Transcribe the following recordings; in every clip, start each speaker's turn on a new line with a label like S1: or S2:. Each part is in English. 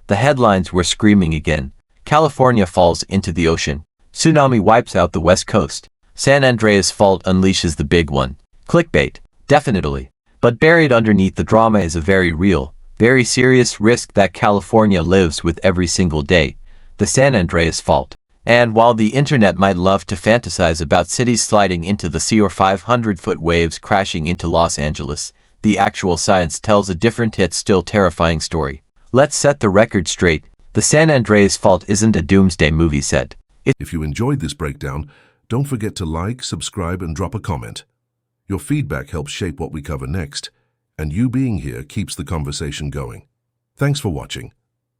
S1: The headlines were screaming again. California falls into the ocean. Tsunami wipes out the west coast. San Andreas fault unleashes the big one. Clickbait. Definitely. But buried underneath the drama is a very real, very serious risk that California lives with every single day. The San Andreas fault. And while the internet might love to fantasize about cities sliding into the sea or 500-foot waves crashing into Los Angeles, the actual science tells a different yet still terrifying story. Let's set the record straight. The San Andreas fault isn't a doomsday movie set.
S2: If you enjoyed this breakdown, don't forget to like, subscribe, and drop a comment. Your feedback helps shape what we cover next, and you being here keeps the conversation going. Thanks for watching.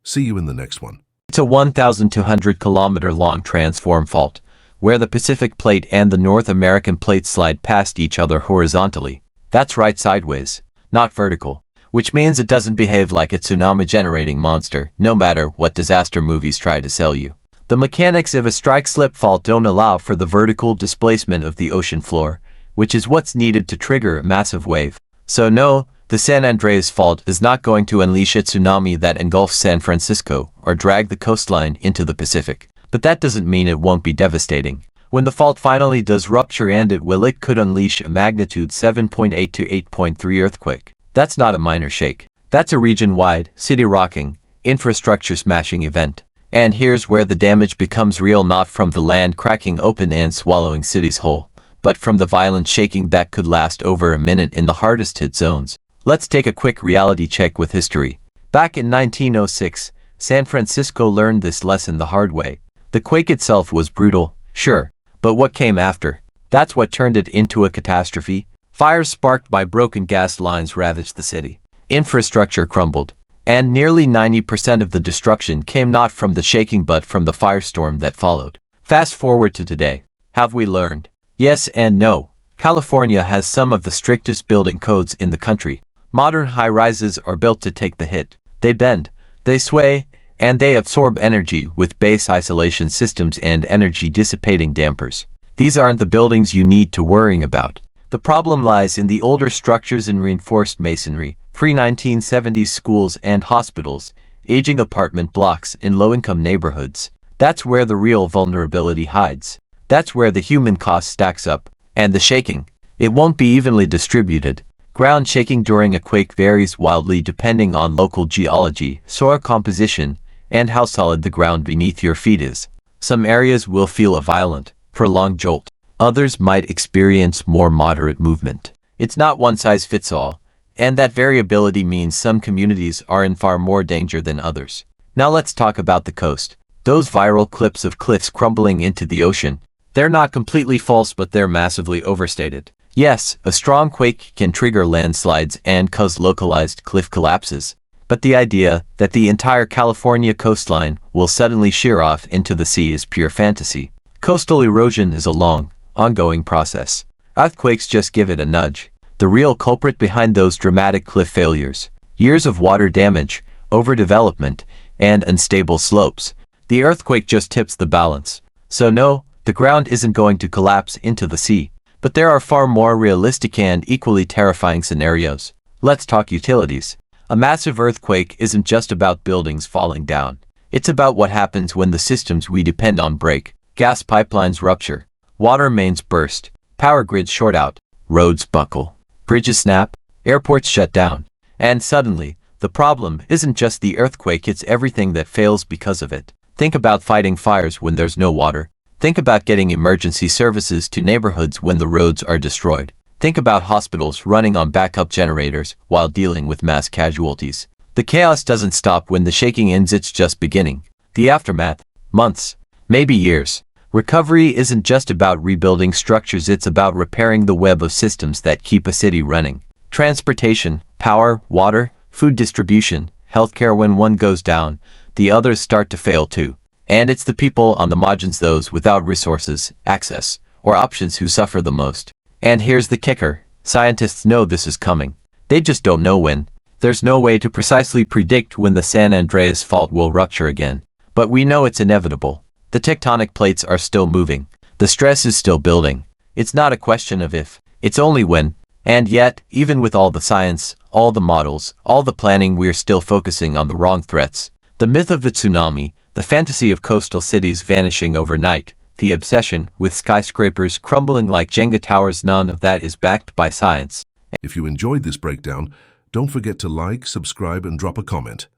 S2: See you in the next one.
S1: It's a 1,200-kilometer-long transform fault, where the Pacific Plate and the North American Plate slide past each other horizontally. That's right, sideways, not vertical, which means it doesn't behave like a tsunami-generating monster, no matter what disaster movies try to sell you. The mechanics of a strike-slip fault don't allow for the vertical displacement of the ocean floor, which is what's needed to trigger a massive wave. So no, the San Andreas fault is not going to unleash a tsunami that engulfs San Francisco or drag the coastline into the Pacific. But that doesn't mean it won't be devastating. When the fault finally does rupture, and it could unleash a magnitude 7.8 to 8.3 earthquake. That's not a minor shake. That's a region-wide, city-rocking, infrastructure-smashing event. And here's where the damage becomes real, not from the land cracking open and swallowing cities whole, but from the violent shaking that could last over a minute in the hardest hit zones. Let's take a quick reality check with history. Back in 1906, San Francisco learned this lesson the hard way. The quake itself was brutal, sure, but what came after? That's what turned it into a catastrophe. Fires sparked by broken gas lines ravaged the city. Infrastructure crumbled. And nearly 90% of the destruction came not from the shaking but from the firestorm that followed. Fast forward to today. Have we learned? Yes and no. California has some of the strictest building codes in the country. Modern high-rises are built to take the hit. They bend, they sway, and they absorb energy with base isolation systems and energy-dissipating dampers. These aren't the buildings you need to worry about. The problem lies in the older structures in reinforced masonry, pre-1970s schools and hospitals, aging apartment blocks in low-income neighborhoods. That's where the real vulnerability hides. That's where the human cost stacks up. And the shaking. It won't be evenly distributed. Ground shaking during a quake varies wildly depending on local geology, soil composition, and how solid the ground beneath your feet is. Some areas will feel a violent, prolonged jolt. Others might experience more moderate movement. It's not one size fits all. And that variability means some communities are in far more danger than others. Now let's talk about the coast. Those viral clips of cliffs crumbling into the ocean. They're not completely false, but they're massively overstated. Yes, a strong quake can trigger landslides and cause localized cliff collapses. But the idea that the entire California coastline will suddenly shear off into the sea is pure fantasy. Coastal erosion is a long, ongoing process. Earthquakes just give it a nudge. The real culprit behind those dramatic cliff failures. Years of water damage, overdevelopment, and unstable slopes. The earthquake just tips the balance. So no, the ground isn't going to collapse into the sea. But there are far more realistic and equally terrifying scenarios. Let's talk utilities. A massive earthquake isn't just about buildings falling down. It's about what happens when the systems we depend on break. Gas pipelines rupture. Water mains burst. Power grids short out. Roads buckle. Bridges snap, airports shut down, and suddenly, the problem isn't just the earthquake, it's everything that fails because of it. Think about fighting fires when there's no water. Think about getting emergency services to neighborhoods when the roads are destroyed. Think about hospitals running on backup generators while dealing with mass casualties. The chaos doesn't stop when the shaking ends, it's just beginning. The aftermath, months, maybe years. Recovery isn't just about rebuilding structures, it's about repairing the web of systems that keep a city running. Transportation, power, water, food distribution, healthcare. When one goes down, the others start to fail too. And it's the people on the margins, those without resources, access, or options, who suffer the most. And here's the kicker. Scientists know this is coming. They just don't know when. There's no way to precisely predict when the San Andreas fault will rupture again. But we know it's inevitable. The tectonic plates are still moving. The stress is still building. It's not a question of if, it's only when. And yet, even with all the science, all the models, all the planning, we're still focusing on the wrong threats. The myth of the tsunami, the fantasy of coastal cities vanishing overnight, the obsession with skyscrapers crumbling like Jenga towers, none of that is backed by science.
S2: If you enjoyed this breakdown, don't forget to like, subscribe, and drop a comment.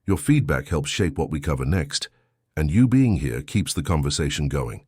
S2: Your feedback helps shape what we cover next, and you being here keeps the conversation going.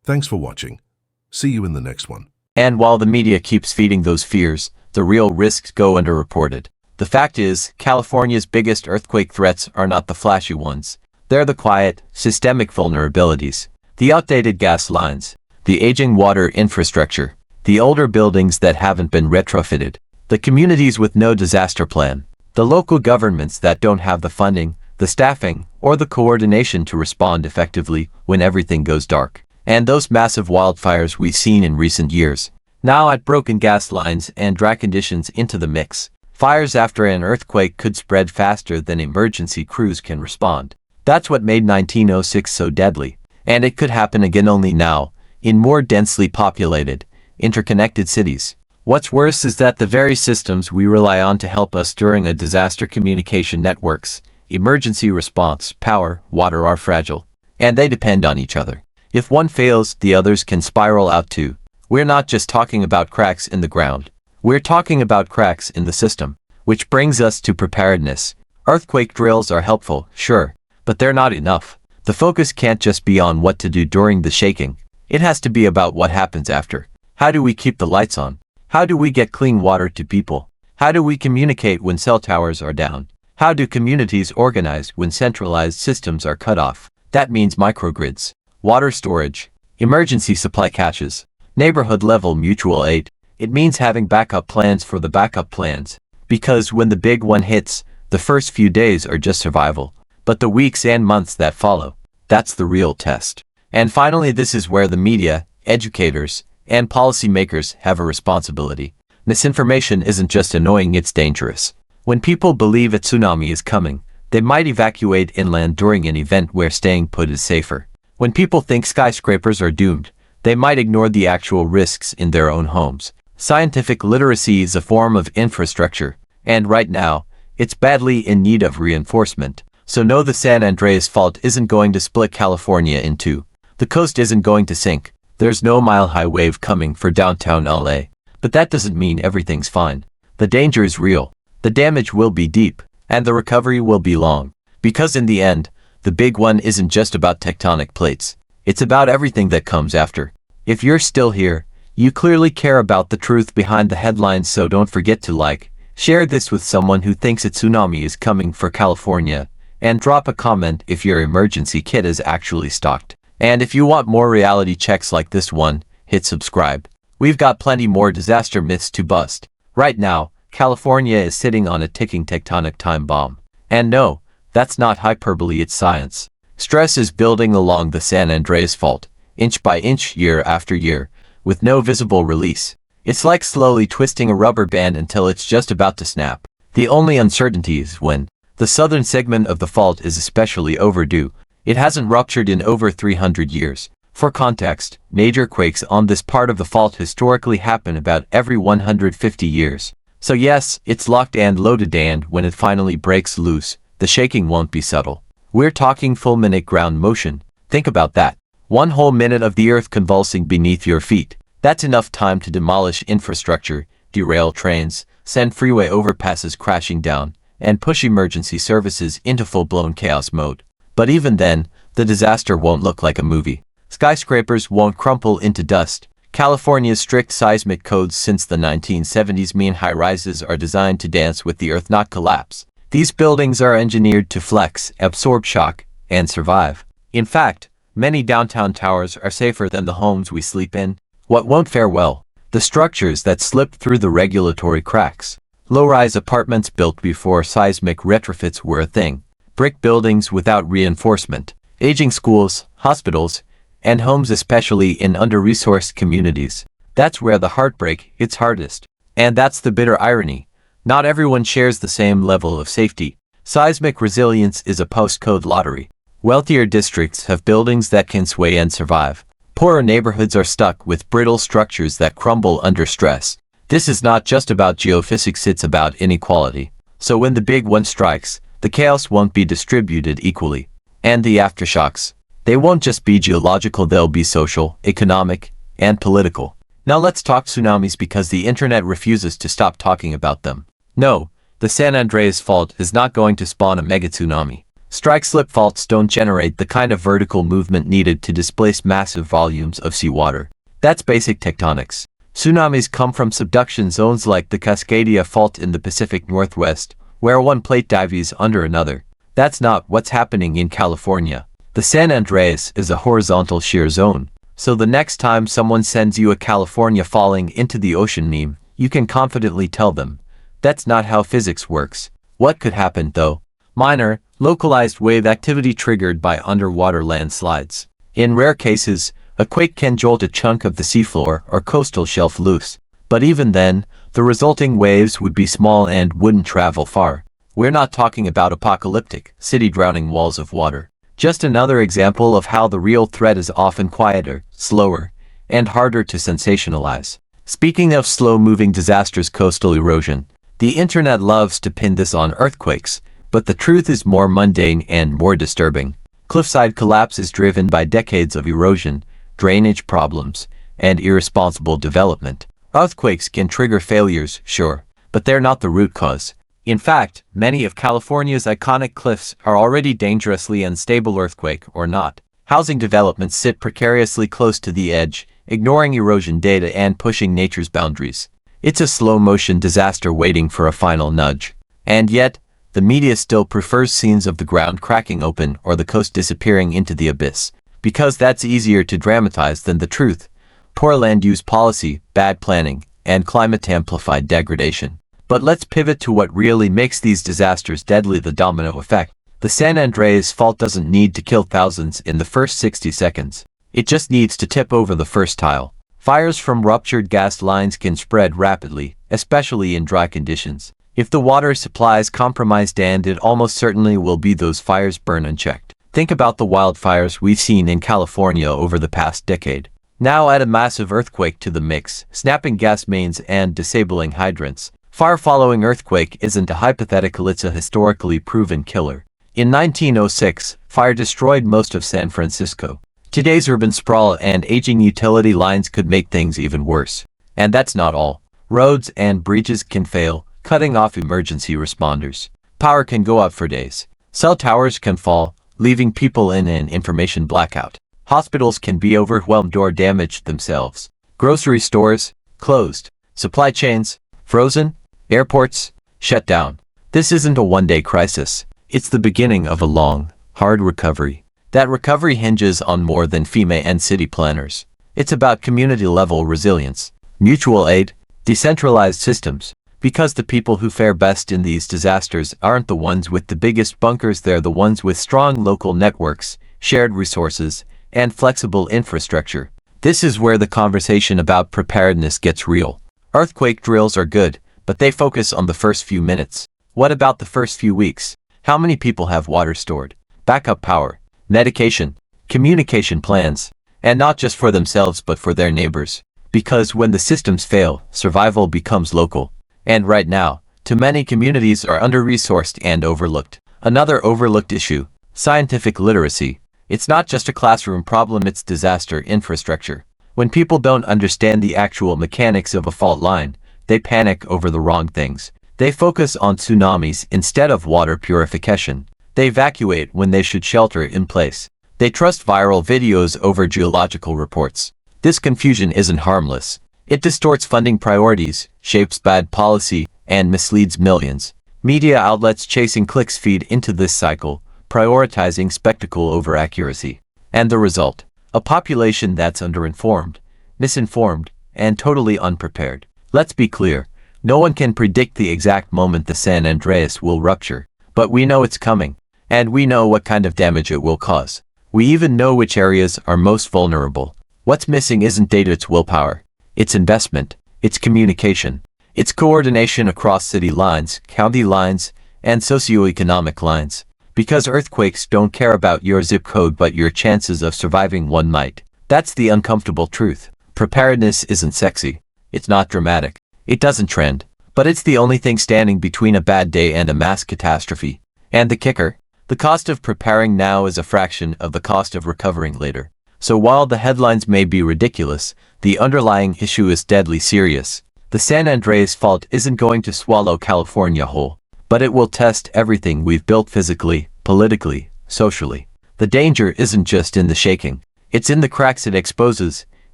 S2: Thanks for watching. See you in the next one.
S1: And while the media keeps feeding those fears, the real risks go underreported. The fact is, California's biggest earthquake threats are not the flashy ones. They're the quiet, systemic vulnerabilities. The outdated gas lines, the aging water infrastructure, the older buildings that haven't been retrofitted, the communities with no disaster plan, the local governments that don't have the funding, the staffing, or the coordination to respond effectively when everything goes dark, and those massive wildfires we've seen in recent years. Now add broken gas lines and dry conditions into the mix. Fires after an earthquake could spread faster than emergency crews can respond. That's what made 1906 so deadly. And it could happen again, only now, in more densely populated, interconnected cities. What's worse is that the very systems we rely on to help us during a disaster, communication networks, emergency response, power, water, are fragile. And they depend on each other. If one fails, the others can spiral out too. We're not just talking about cracks in the ground. We're talking about cracks in the system. Which brings us to preparedness. Earthquake drills are helpful, sure, but they're not enough. The focus can't just be on what to do during the shaking. It has to be about what happens after. How do we keep the lights on? How do we get clean water to people? How do we communicate when cell towers are down? How do communities organize when centralized systems are cut off? That means microgrids, water storage, emergency supply caches, neighborhood-level mutual aid. It means having backup plans for the backup plans. Because when the big one hits, the first few days are just survival. But the weeks and months that follow, that's the real test. And finally, this is where the media, educators, and policymakers have a responsibility. Misinformation isn't just annoying, it's dangerous. When people believe a tsunami is coming, they might evacuate inland during an event where staying put is safer. When people think skyscrapers are doomed, they might ignore the actual risks in their own homes. Scientific literacy is a form of infrastructure, and right now, it's badly in need of reinforcement. So no, the San Andreas Fault isn't going to split California in two. The coast isn't going to sink. There's no mile-high wave coming for downtown LA. But that doesn't mean everything's fine. The danger is real. The damage will be deep, and the recovery will be long. Because in the end, the big one isn't just about tectonic plates. It's about everything that comes after. If you're still here, you clearly care about the truth behind the headlines, so don't forget to like, share this with someone who thinks a tsunami is coming for California, and drop a comment if your emergency kit is actually stocked. And if you want more reality checks like this one, hit subscribe. We've got plenty more disaster myths to bust. Right now, California is sitting on a ticking tectonic time bomb. And no, that's not hyperbole, it's science. Stress is building along the San Andreas Fault, inch by inch, year after year, with no visible release. It's like slowly twisting a rubber band until it's just about to snap. The only uncertainty is when. The southern segment of the fault is especially overdue. It hasn't ruptured in over 300 years. For context, major quakes on this part of the fault historically happen about every 150 years. So yes, it's locked and loaded, and when it finally breaks loose, the shaking won't be subtle. We're talking full-minute ground motion. Think about that. 1 whole minute of the earth convulsing beneath your feet. That's enough time to demolish infrastructure, derail trains, send freeway overpasses crashing down, and push emergency services into full-blown chaos mode. But even then, the disaster won't look like a movie. Skyscrapers won't crumple into dust. California's strict seismic codes since the 1970s mean high-rises are designed to dance with the earth, not collapse. These buildings are engineered to flex, absorb shock, and survive. In fact, many downtown towers are safer than the homes we sleep in. What won't fare well? The structures that slip through the regulatory cracks. Low-rise apartments built before seismic retrofits were a thing. Brick buildings without reinforcement. Aging schools, hospitals, and homes, especially in under-resourced communities. That's where the heartbreak hits hardest. And that's the bitter irony. Not everyone shares the same level of safety. Seismic resilience is a postcode lottery. Wealthier districts have buildings that can sway and survive. Poorer neighborhoods are stuck with brittle structures that crumble under stress. This is not just about geophysics, it's about inequality. So when the big one strikes, The chaos won't be distributed equally. And the aftershocks, they won't just be geological, they'll be social, economic, and political. Now let's talk tsunamis because the internet refuses to stop talking about them. No, the San Andreas fault is not going to spawn a mega tsunami. Strike-slip faults don't generate the kind of vertical movement needed to displace massive volumes of seawater. That's basic tectonics. Tsunamis come from subduction zones like the Cascadia Fault in the Pacific Northwest, where one plate dives under another. That's not what's happening in California. The San Andreas is a horizontal shear zone, so the next time someone sends you a California falling into the ocean meme, you can confidently tell them, that's not how physics works. What could happen though? Minor, localized wave activity triggered by underwater landslides. In rare cases, a quake can jolt a chunk of the seafloor or coastal shelf loose, but even then, the resulting waves would be small and wouldn't travel far. We're not talking about apocalyptic, city-drowning walls of water. Just another example of how the real threat is often quieter, slower, and harder to sensationalize. Speaking of slow-moving disasters, coastal erosion, the internet loves to pin this on earthquakes, but the truth is more mundane and more disturbing. Cliffside collapse is driven by decades of erosion, drainage problems, and irresponsible development. Earthquakes can trigger failures, sure, but they're not the root cause. In fact, many of California's iconic cliffs are already dangerously unstable, earthquake or not. Housing developments sit precariously close to the edge, ignoring erosion data and pushing nature's boundaries. It's a slow-motion disaster waiting for a final nudge. And yet, the media still prefers scenes of the ground cracking open or the coast disappearing into the abyss, because that's easier to dramatize than the truth. Poor land use policy, bad planning, and climate-amplified degradation. But let's pivot to what really makes these disasters deadly: the domino effect. The San Andreas Fault doesn't need to kill thousands in the first 60 seconds. It just needs to tip over the first tile. Fires from ruptured gas lines can spread rapidly, especially in dry conditions. If the water supply is compromised, and it almost certainly will be, those fires burn unchecked. Think about the wildfires we've seen in California over the past decade. Now add a massive earthquake to the mix, snapping gas mains and disabling hydrants. Fire following earthquake isn't a hypothetical, it's a historically proven killer. In 1906, fire destroyed most of San Francisco. Today's urban sprawl and aging utility lines could make things even worse. And that's not all. Roads and bridges can fail, cutting off emergency responders. Power can go out for days. Cell towers can fall, leaving people in an information blackout. Hospitals can be overwhelmed or damaged themselves. Grocery stores, closed. Supply chains, frozen. Airports, shut down. This isn't a one-day crisis. It's the beginning of a long, hard recovery. That recovery hinges on more than FEMA and city planners. It's about community-level resilience, mutual aid, decentralized systems. Because the people who fare best in these disasters aren't the ones with the biggest bunkers, they're the ones with strong local networks, shared resources, and flexible infrastructure. This is where the conversation about preparedness gets real. Earthquake drills are good, but they focus on the first few minutes. What about the first few weeks? How many people have water stored, backup power, medication, communication plans, and not just for themselves but for their neighbors? Because when the systems fail, survival becomes local. And right now, too many communities are under-resourced and overlooked. Another overlooked issue: scientific literacy. It's not just a classroom problem, it's disaster infrastructure. When people don't understand the actual mechanics of a fault line, they panic over the wrong things. They focus on tsunamis instead of water purification. They evacuate when they should shelter in place. They trust viral videos over geological reports. This confusion isn't harmless. It distorts funding priorities, shapes bad policy, and misleads millions. Media outlets chasing clicks feed into this cycle, prioritizing spectacle over accuracy. And the result? A population that's underinformed, misinformed, and totally unprepared. Let's be clear, no one can predict the exact moment the San Andreas will rupture, but we know it's coming, and we know what kind of damage it will cause. We even know which areas are most vulnerable. What's missing isn't data, it's willpower. It's investment, it's communication, it's coordination across city lines, county lines, and socioeconomic lines. Because earthquakes don't care about your zip code but your chances of surviving one might. That's the uncomfortable truth. Preparedness isn't sexy. It's not dramatic. It doesn't trend. But it's the only thing standing between a bad day and a mass catastrophe. And the kicker? The cost of preparing now is a fraction of the cost of recovering later. So while the headlines may be ridiculous, the underlying issue is deadly serious. The San Andreas fault isn't going to swallow California whole, but it will test everything we've built physically, politically, socially. The danger isn't just in the shaking. It's in the cracks it exposes,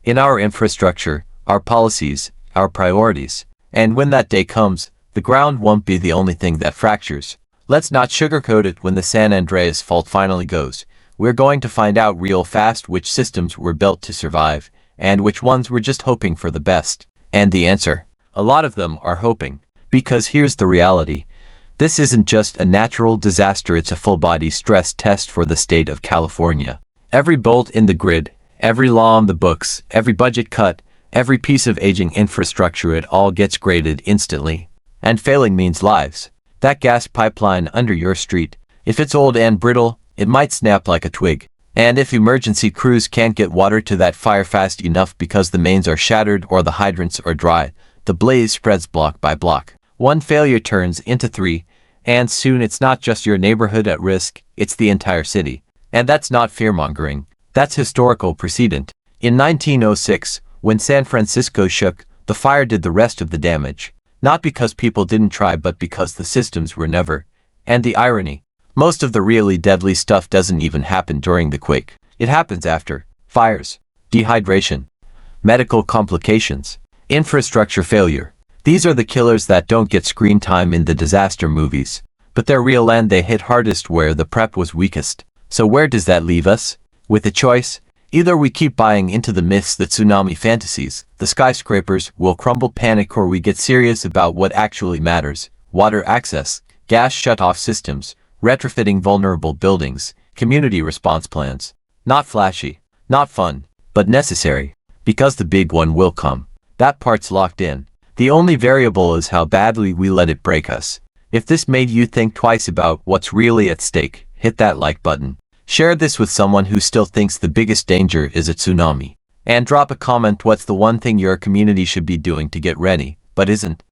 S1: in our infrastructure, our policies, our priorities. And when that day comes, the ground won't be the only thing that fractures. Let's not sugarcoat it. When the San Andreas fault finally goes, we're going to find out real fast which systems were built to survive, and which ones were just hoping for the best. And the answer? A lot of them are hoping. Because here's the reality. This isn't just a natural disaster, it's a full-body stress test for the state of California. Every bolt in the grid, every law on the books, every budget cut, every piece of aging infrastructure, it all gets graded instantly. And failing means lives. That gas pipeline under your street, if it's old and brittle, it might snap like a twig. And if emergency crews can't get water to that fire fast enough because the mains are shattered or the hydrants are dry, the blaze spreads block by block. One failure turns into 3, and soon it's not just your neighborhood at risk, it's the entire city. And that's not fear-mongering. That's historical precedent. In 1906, when San Francisco shook, the fire did the rest of the damage. Not because people didn't try, but because the systems were never. And the irony, most of the really deadly stuff doesn't even happen during the quake. It happens after. Fires, dehydration, medical complications, infrastructure failure. These are the killers that don't get screen time in the disaster movies. But they're real, and they hit hardest where the prep was weakest. So where does that leave us? With a choice. Either we keep buying into the myths, the tsunami fantasies, the skyscrapers will crumble panic, or we get serious about what actually matters. Water access, gas shutoff systems, retrofitting vulnerable buildings, community response plans. Not flashy, not fun, but necessary. Because the big one will come. That part's locked in. The only variable is how badly we let it break us. If this made you think twice about what's really at stake, hit that like button. Share this with someone who still thinks the biggest danger is a tsunami. And drop a comment, what's the one thing your community should be doing to get ready, but isn't?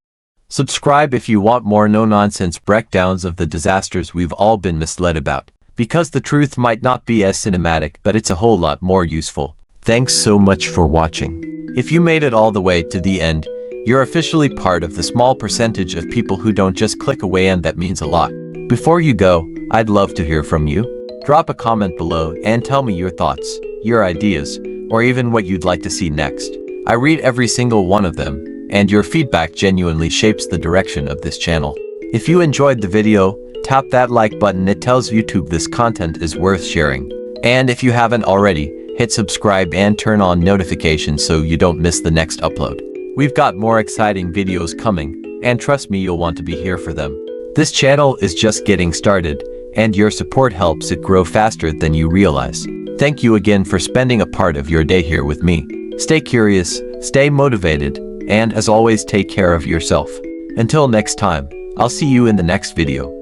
S1: Subscribe if you want more no-nonsense breakdowns of the disasters we've all been misled about. Because the truth might not be as cinematic, but it's a whole lot more useful. Thanks so much for watching. If you made it all the way to the end, you're officially part of the small percentage of people who don't just click away, and that means a lot. Before you go, I'd love to hear from you. Drop a comment below and tell me your thoughts, your ideas, or even what you'd like to see next. I read every single one of them, and your feedback genuinely shapes the direction of this channel. If you enjoyed the video, tap that like button, it tells YouTube this content is worth sharing. And if you haven't already, hit subscribe and turn on notifications so you don't miss the next upload. We've got more exciting videos coming, and trust me, you'll want to be here for them. This channel is just getting started, and your support helps it grow faster than you realize. Thank you again for spending a part of your day here with me. Stay curious, stay motivated, and as always, take care of yourself. Until next time, I'll see you in the next video.